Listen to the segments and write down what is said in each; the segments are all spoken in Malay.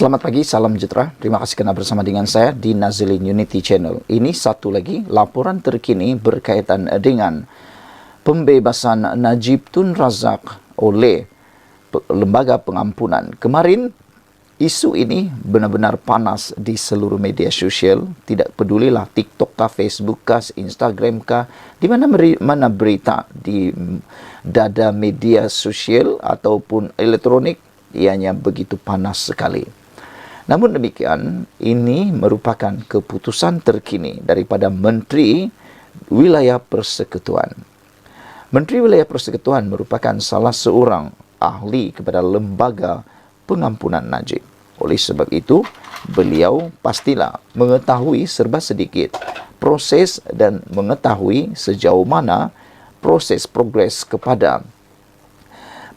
Selamat pagi, salam sejahtera. Terima kasih kerana bersama dengan saya di Nazilin Unity Channel. Ini satu lagi laporan terkini berkaitan dengan pembebasan Najib Tun Razak oleh Lembaga Pengampunan. Kemarin, isu ini benar-benar panas di seluruh media sosial. Tidak pedulilah TikTok kah, Facebook kah, Instagram kah, di mana berita di dada media sosial ataupun elektronik, ianya begitu panas sekali. Namun demikian, ini merupakan keputusan terkini daripada Menteri Wilayah Persekutuan. Menteri Wilayah Persekutuan merupakan salah seorang ahli kepada Lembaga Pengampunan Najib. Oleh sebab itu, beliau pastilah mengetahui serba sedikit proses dan mengetahui sejauh mana proses progres kepada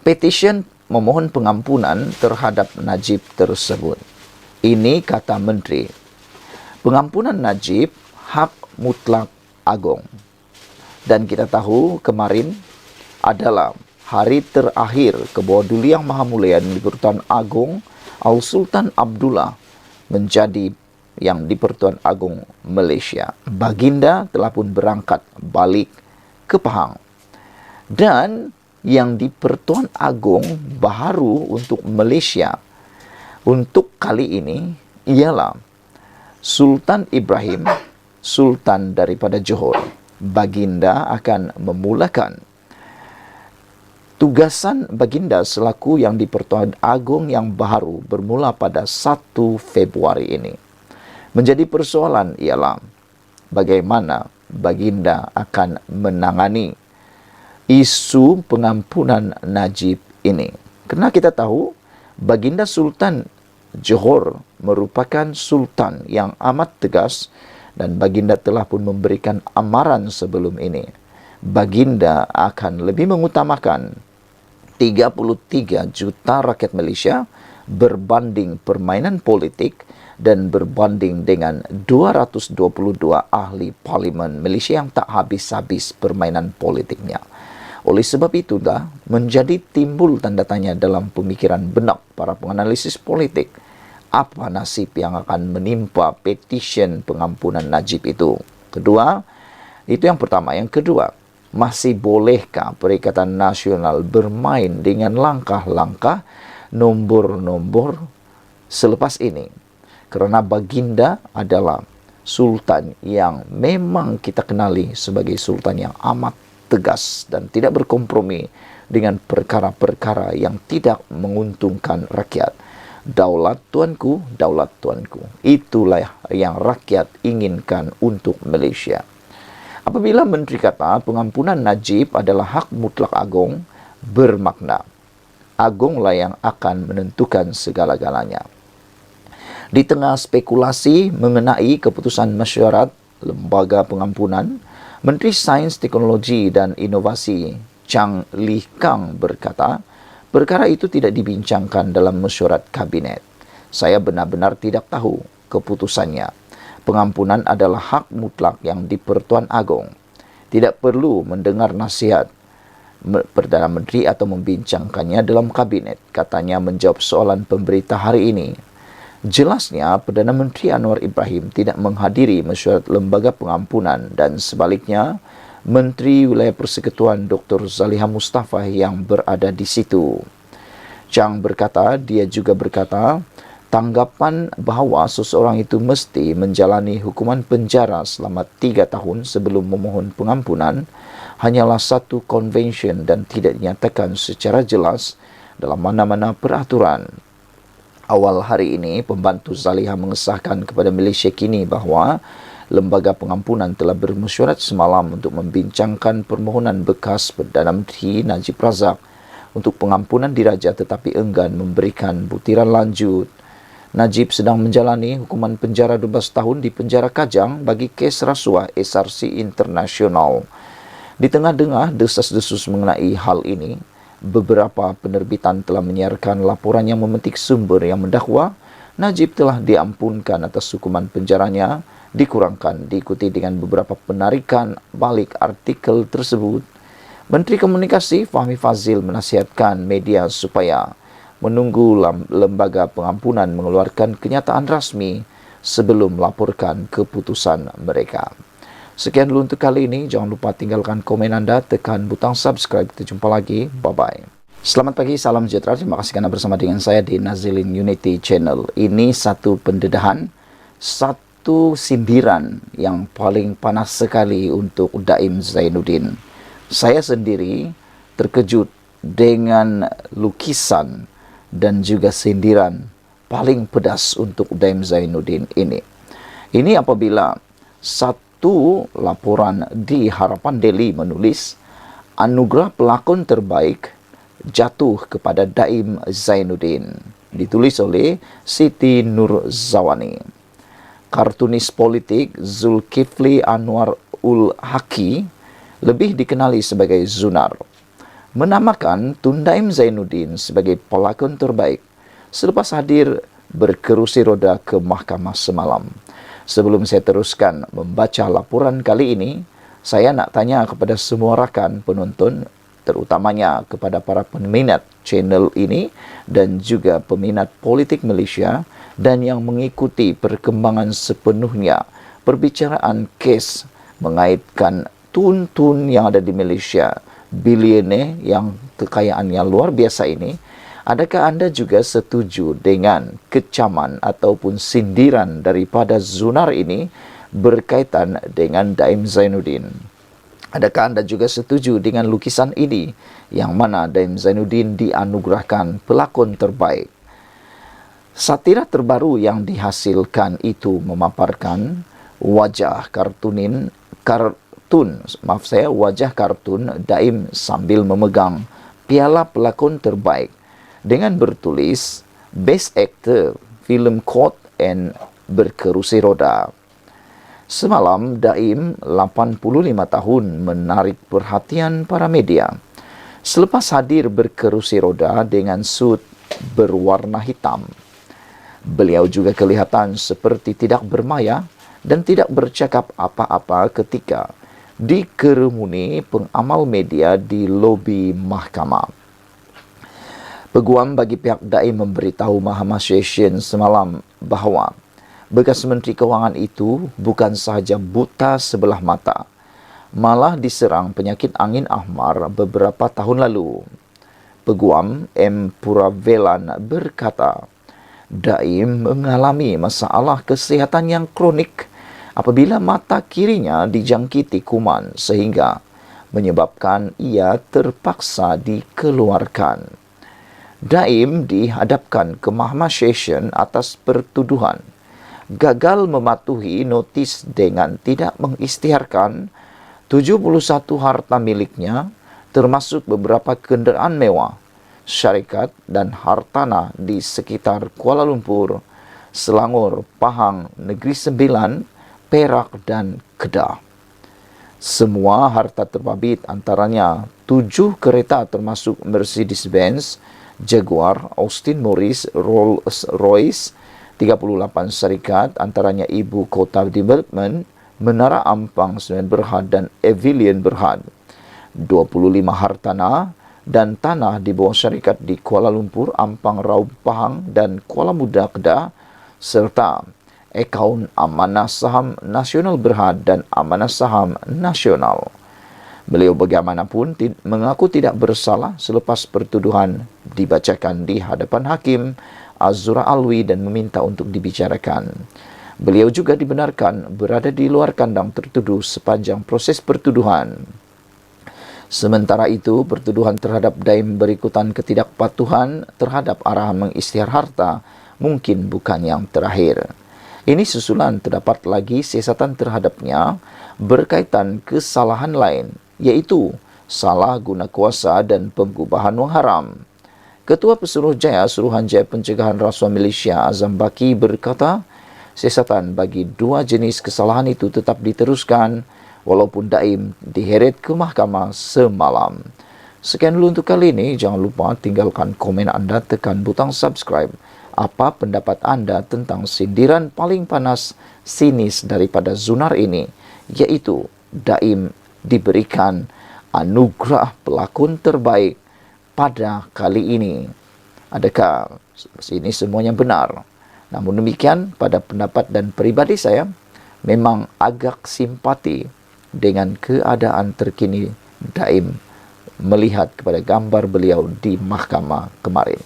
petition memohon pengampunan terhadap Najib tersebut. Ini kata Menteri. Pengampunan Najib hak mutlak agung. Dan kita tahu kemarin adalah hari terakhir Kebawah Yang Maha Mulia di Persekutuan Agung Al-Sultan Abdullah menjadi yang di Persekutuan Agung Malaysia. Baginda telah pun berangkat balik ke Pahang. Dan yang di Persekutuan Agung baharu untuk Malaysia untuk kali ini ialah Sultan Ibrahim, Sultan daripada Johor. Baginda akan memulakan tugasan Baginda selaku yang di Persekutuan Agung yang baharu bermula pada 1 Februari ini. Menjadi persoalan ialah bagaimana Baginda akan menangani isu pengampunan Najib ini. Kerana kita tahu Baginda Sultan Johor merupakan sultan yang amat tegas dan Baginda telah pun memberikan amaran sebelum ini. Baginda akan lebih mengutamakan 33 juta rakyat Malaysia berbanding permainan politik dan berbanding dengan 222 ahli parlimen Malaysia yang tak habis-habis permainan politiknya. Oleh sebab itulah menjadi timbul tanda tanya dalam pemikiran benak para penganalisis politik. Apa nasib yang akan menimpa petition pengampunan Najib itu? Kedua, itu yang pertama. Yang kedua, masih bolehkah Perikatan Nasional bermain dengan langkah-langkah nombor-nombor selepas ini? Kerana Baginda adalah sultan yang memang kita kenali sebagai sultan yang amat tegas dan tidak berkompromi dengan perkara-perkara yang tidak menguntungkan rakyat. Daulat tuanku, daulat tuanku. Itulah yang rakyat inginkan untuk Malaysia. Apabila Menteri kata pengampunan Najib adalah hak mutlak agung, bermakna agunglah yang akan menentukan segala-galanya. Di tengah spekulasi mengenai keputusan mesyuarat Lembaga Pengampunan, Menteri Sains, Teknologi dan Inovasi Chang Lee Kang berkata, perkara itu tidak dibincangkan dalam mesyuarat kabinet. Saya benar-benar tidak tahu keputusannya. Pengampunan adalah hak mutlak yang di Persekutuan Agung. Tidak perlu mendengar nasihat Perdana Menteri atau membincangkannya dalam kabinet, katanya menjawab soalan pemberita hari ini. Jelasnya, Perdana Menteri Anwar Ibrahim tidak menghadiri mesyuarat Lembaga Pengampunan dan sebaliknya, Menteri Wilayah Persekutuan Dr. Zaliha Mustafa yang berada di situ. Chang berkata, dia juga berkata, tanggapan bahawa seseorang itu mesti menjalani hukuman penjara selama 3 tahun sebelum memohon pengampunan hanyalah satu konvensyen dan tidak dinyatakan secara jelas dalam mana-mana peraturan. Awal hari ini, pembantu Zaliha mengesahkan kepada Malaysia kini bahawa Lembaga Pengampunan telah bermesyuarat semalam untuk membincangkan permohonan bekas Perdana Menteri Najib Razak untuk pengampunan diraja tetapi enggan memberikan butiran lanjut. Najib sedang menjalani hukuman penjara 12 tahun di penjara Kajang bagi kes rasuah SRC Internasional. Di tengah-tengah desas-desus mengenai hal ini, beberapa penerbitan telah menyiarkan laporan yang memetik sumber yang mendakwa Najib telah diampunkan atas hukuman penjaranya, dikurangkan diikuti dengan beberapa penarikan balik artikel tersebut. Menteri Komunikasi Fahmi Fazil menasihatkan media supaya menunggu lembaga pengampunan mengeluarkan kenyataan rasmi sebelum melaporkan keputusan mereka. Sekian dulu untuk kali ini. Jangan lupa tinggalkan komen anda, tekan butang subscribe. Kita jumpa lagi. Bye-bye. Selamat pagi, salam sejahtera. Terima kasih karena bersama dengan saya di Nazilin Unity Channel. Ini satu pendedahan, satu sindiran yang paling panas sekali untuk Daim Zainuddin. Saya sendiri terkejut dengan lukisan dan juga sindiran paling pedas untuk Daim Zainuddin ini. Ini apabila satu laporan di Harapan Daily menulis anugerah pelakon terbaik jatuh kepada Daim Zainuddin, ditulis oleh Siti Nurzawani. Kartunis politik Zulkifli Anwar ul Haqi, lebih dikenali sebagai Zunar, menamakan Tun Daim Zainuddin sebagai pelakon terbaik selepas hadir berkerusi roda ke mahkamah semalam. Sebelum saya teruskan membaca laporan kali ini, saya nak tanya kepada semua rakan penonton, terutamanya kepada para peminat channel ini dan juga peminat politik Malaysia dan yang mengikuti perkembangan sepenuhnya perbicaraan kes mengaitkan tun-tun yang ada di Malaysia, bilioner yang kekayaannya luar biasa ini. Adakah anda juga setuju dengan kecaman ataupun sindiran daripada Zunar ini berkaitan dengan Daim Zainuddin? Adakah anda juga setuju dengan lukisan ini yang mana Daim Zainuddin dianugerahkan pelakon terbaik? Satira terbaru yang dihasilkan itu memaparkan wajah wajah kartun Daim sambil memegang piala pelakon terbaik dengan bertulis Best Actor Film Court and berkerusi roda. Semalam Daim 85 tahun menarik perhatian para media selepas hadir berkerusi roda dengan sut berwarna hitam. Beliau juga kelihatan seperti tidak bermaya dan tidak bercakap apa-apa ketika dikerumuni pengamal media di lobi mahkamah. Peguam bagi pihak Daim memberitahu Mahkamah Session semalam bahawa bekas Menteri Kewangan itu bukan sahaja buta sebelah mata, malah diserang penyakit angin ahmar beberapa tahun lalu. Peguam M. Puravelan berkata, Daim mengalami masalah kesihatan yang kronik apabila mata kirinya dijangkiti kuman sehingga menyebabkan ia terpaksa dikeluarkan. Daim dihadapkan ke Mahkamah Session atas pertuduhan gagal mematuhi notis dengan tidak mengisytiharkan 71 harta miliknya termasuk beberapa kenderaan mewah, syarikat dan hartanah di sekitar Kuala Lumpur, Selangor, Pahang, Negeri Sembilan, Perak dan Kedah. Semua harta terbabit antaranya 7 kereta termasuk Mercedes-Benz, Jaguar, Austin Morris, Rolls-Royce, 38 syarikat antaranya Ibu Kota Development, Menara Ampang Sdn Bhd dan Avilion Berhad, 25 hartanah dan tanah di bawah syarikat di Kuala Lumpur, Ampang, Raub, Pahang dan Kuala Muda, Kedah, serta akaun amanah saham nasional Berhad dan amanah saham nasional. Beliau bagaimanapun mengaku tidak bersalah selepas pertuduhan dibacakan di hadapan Hakim Azura Alwi dan meminta untuk dibicarakan. Beliau juga dibenarkan berada di luar kandang tertuduh sepanjang proses pertuduhan. Sementara itu, pertuduhan terhadap Daim berikutan ketidakpatuhan terhadap arahan mengisytihar harta mungkin bukan yang terakhir. Ini susulan terdapat lagi siasatan terhadapnya berkaitan kesalahan lain, yaitu salah guna kuasa dan pengubahan wang haram. Ketua Pesuruhjaya Suruhanjaya Pencegahan Rasuah Malaysia Azam Baki berkata, siasatan bagi 2 jenis kesalahan itu tetap diteruskan walaupun Daim diheret ke mahkamah semalam. Sekian dulu untuk kali ini. Jangan lupa tinggalkan komen anda, tekan butang subscribe. Apa pendapat anda tentang sindiran paling panas sinis daripada Zunar ini, yaitu Daim diberikan anugerah pelakon terbaik pada kali ini. Adakah ini semuanya benar? Namun demikian, pada pendapat dan peribadi saya, memang agak simpati dengan keadaan terkini Daim melihat kepada gambar beliau di mahkamah kemarin.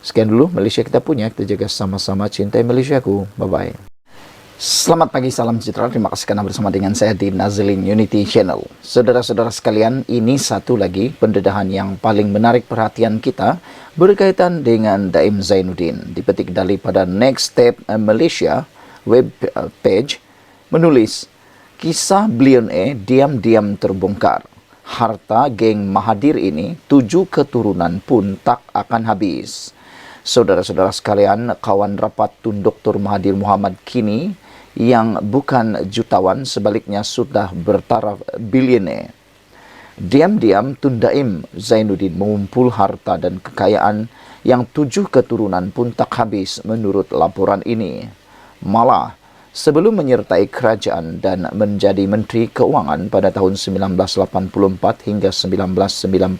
Sekian dulu Malaysia kita punya, kita jaga sama-sama, cintai Malaysiaku. Bye-bye. Selamat pagi, salam sejahtera. Terima kasih kerana bersama dengan saya di Nazlin Unity Channel. Saudara-saudara sekalian, ini satu lagi pendedahan yang paling menarik perhatian kita berkaitan dengan Daim Zainuddin. Dipetik daripada Next Step Malaysia web page, menulis, kisah bilioner diam-diam terbongkar. Harta geng Mahathir ini 7 keturunan pun tak akan habis. Saudara-saudara sekalian, kawan rapat Tun Dr. Mahathir Mohamad kini yang bukan jutawan, sebaliknya sudah bertaraf bilioner. Diam-diam Tun Daim Zainuddin mengumpul harta dan kekayaan yang 7 keturunan pun tak habis menurut laporan ini. Malah, sebelum menyertai kerajaan dan menjadi Menteri Keuangan pada tahun 1984 hingga 1991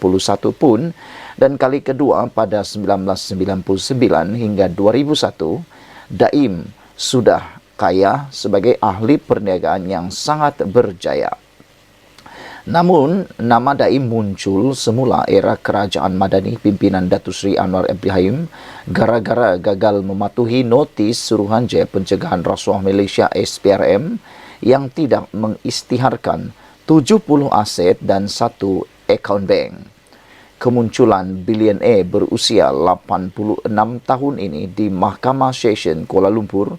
pun, dan kali kedua pada 1999 hingga 2001, Daim sudah kaya sebagai ahli perniagaan yang sangat berjaya. Namun, nama Daim muncul semula era kerajaan Madani pimpinan Datuk Seri Anwar Ibrahim gara-gara gagal mematuhi notis Suruhanjaya Pencegahan Rasuah Malaysia SPRM yang tidak mengisytiharkan 70 aset dan 1 akaun bank. Kemunculan bilioner berusia 86 tahun ini di Mahkamah Session Kuala Lumpur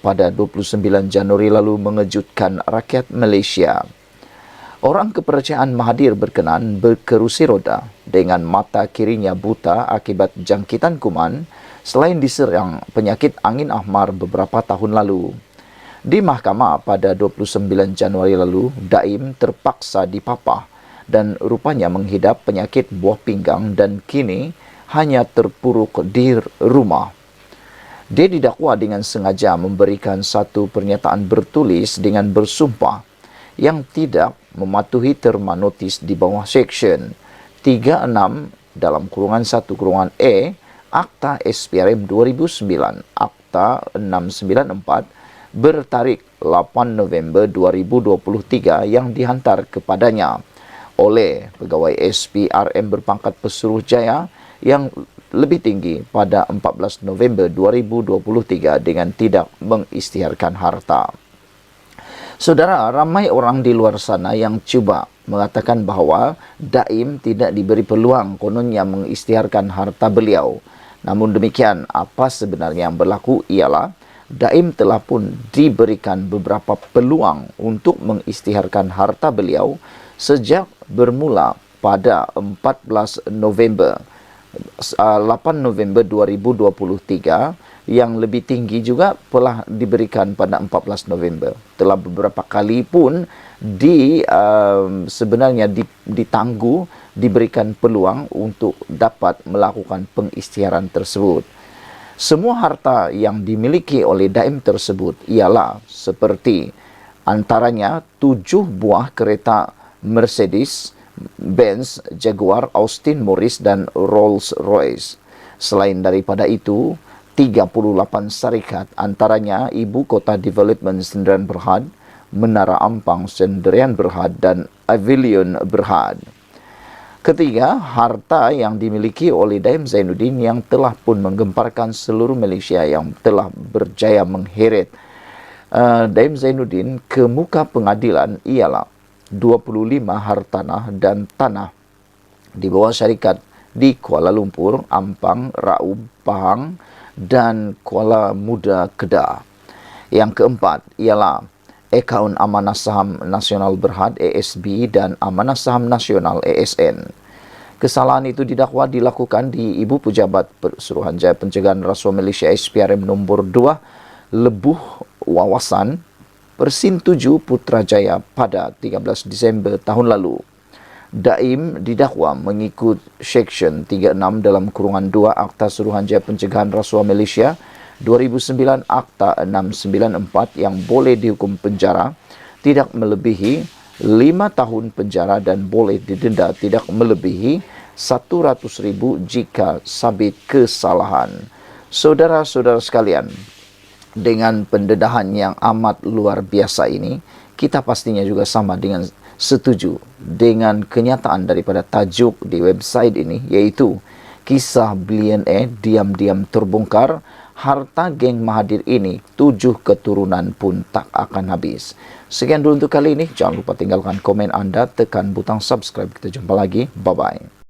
pada 29 Januari lalu mengejutkan rakyat Malaysia. Orang kepercayaan Mahathir berkenan berkerusi roda dengan mata kirinya buta akibat jangkitan kuman selain diserang penyakit angin ahmar beberapa tahun lalu. Di mahkamah pada 29 Januari lalu, Daim terpaksa dipapah dan rupanya menghidap penyakit buah pinggang dan kini hanya terpuruk di rumah. Dia didakwa dengan sengaja memberikan satu pernyataan bertulis dengan bersumpah yang tidak mematuhi terma notis di bawah Seksyen 36 dalam kurungan 1 kurungan E Akta SPRM 2009 Akta 694 bertarikh 8 November 2023 yang dihantar kepadanya oleh pegawai SPRM berpangkat Pesuruhjaya yang lebih tinggi pada 14 November 2023 dengan tidak mengisytiharkan harta. Saudara, ramai orang di luar sana yang cuba mengatakan bahawa Daim tidak diberi peluang kononnya mengisytiharkan harta beliau. Namun demikian, apa sebenarnya yang berlaku ialah Daim telah pun diberikan beberapa peluang untuk mengisytiharkan harta beliau sejak bermula pada 8 November 2023 yang lebih tinggi juga telah diberikan pada 14 November. Telah beberapa kali pun sebenarnya ditangguh, diberikan peluang untuk dapat melakukan pengisytiharan tersebut. Semua harta yang dimiliki oleh Daim tersebut ialah seperti antaranya 7 buah kereta Mercedes, Benz, Jaguar, Austin, Morris dan Rolls-Royce. Selain daripada itu, 38 syarikat antaranya Ibu Kota Development Sdn Bhd, Menara Ampang Sdn Bhd dan Avilion Berhad. Ketiga, harta yang dimiliki oleh Daim Zainuddin yang telah pun menggemparkan seluruh Malaysia yang telah berjaya mengheret Daim Zainuddin ke muka pengadilan ialah 25 hartanah dan tanah di bawah syarikat di Kuala Lumpur, Ampang, Raub, Pahang dan Kuala Muda, Kedah. Yang keempat ialah akaun Amanah Saham Nasional Berhad ASB dan Amanah Saham Nasional ASN. Kesalahan itu didakwa dilakukan di Ibu Pejabat Suruhanjaya Pencegahan Rasuah Malaysia SPRM nombor 2 Lebuh Wawasan Persin 7 Putrajaya pada 13 Disember tahun lalu. Daim didakwa mengikut Seksyen 36 dalam kurungan 2 Akta Suruhanjaya Pencegahan Rasuah Malaysia 2009 Akta 694 yang boleh dihukum penjara tidak melebihi 5 tahun penjara dan boleh didenda tidak melebihi 100.000 jika sabit kesalahan. Saudara-saudara sekalian, dengan pendedahan yang amat luar biasa ini, kita pastinya juga sama dengan setuju dengan kenyataan daripada tajuk di website ini, yaitu kisah bilioner diam-diam terbongkar, harta geng Mahathir ini 7 keturunan pun tak akan habis. Sekian dulu untuk kali ini. Jangan lupa tinggalkan komen Anda, tekan butang subscribe. Kita jumpa lagi. Bye-bye.